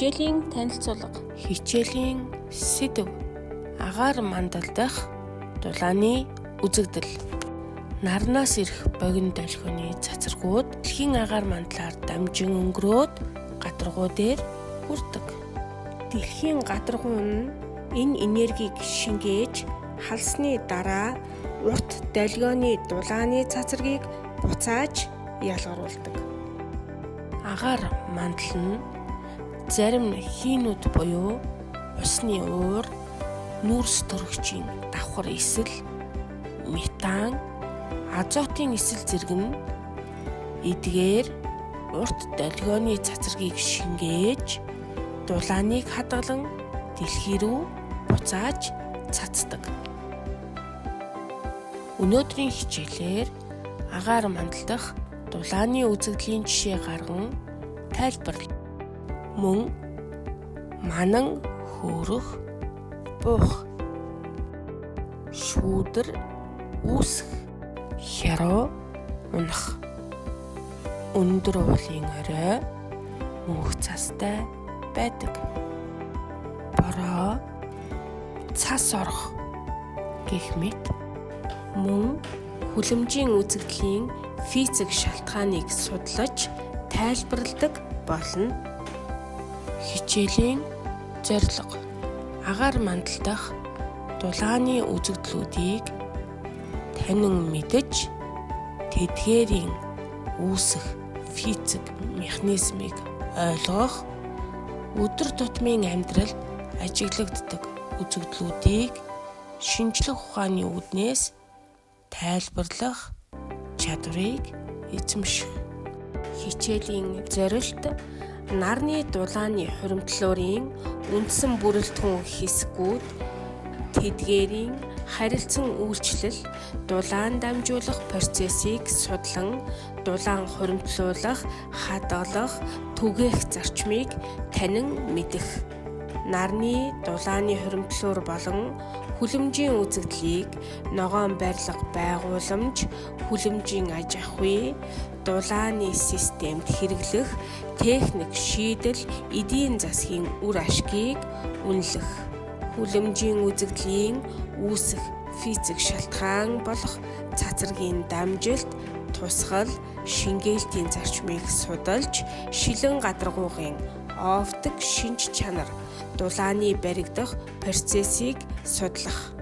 Хичээлийн танилцуулга. Хичээлийн сэдэв. Агаар мандалдах дулааны үзэгдэл. Нарнаас ирэх богино долгионы цацрагууд дэлхийн агаар мандлаар дамжин өнгөрөөд гадаргуу дээр хүрдэг. Дэлхийн гадаргуу нь энэ энергийг шингээж халсны дараа урт долгионы дулааны цацрагийг буцааж ялгаруулдаг. Агаар мандал нь зарим хийнүүд буюу усны уур, нүүрс төрөгчийн давхар эсэл, метан, азотын эсэл зэрэг нь эдгээр урт долгионы цацрагийг шингээж дулааныг хадгалан дэлхий рүү буцааж цацдаг. Өнөөдрийн хичээлээр агаар мандалдах дулааны үзэгдлийн жишээ гарган тайлбарлая. Мөн манан хөөрөх, буух, шүүдэр, үүсэх, хяруу, унах, өндөр уулын орой, мөнх цастай байдаг. Бороо, цас орох гэх мэт мөн хүлэмжийн үзэгдлийн физик шалтгааныг судлаж тайлбарладаг болно. Хичээлийн зорилго. Агаар мандалдах дулааны үзэгдлүүдийг танин мэдж тэдгээрийн үүсэх физик механизмыг ойлгох, өдөр тутмын амьдралд ажиглагддаг үзэгдлүүдийг шинжлэх ухааны үүднээс тайлбарлах чадварыг эзэмших. Хичээлийн зорилт нарны дулааны хуримтлуурын үндсэн бүрэлдэхүүн хэсгүүд, тэдгээрийн харилцан үйлчлэл, дулаан дамжуулах процессыг судлан дулаан хуримтлуулах, хадгалах, түгээх зарчмыг танин мэдэх. Нарны дулааны хуримтлуур болон хүлэмжийн үзэгдлийг ногоон барилга байгууламж, хүлэмжийн аж ахуй, дулааны системд хэрэглэх техник шийдэл, эдийн засгийн үр ашгийг үнэлэх. Хүлэмжийн үзэгдлийн үүсэх физик шалтгаан болох цацрагийн дамжилт, тусгал, шингээлтийн зарчмыг судалж, шилэн гадаргуугын оптик шинж чанар, дулааны баригдах процессыг судлах.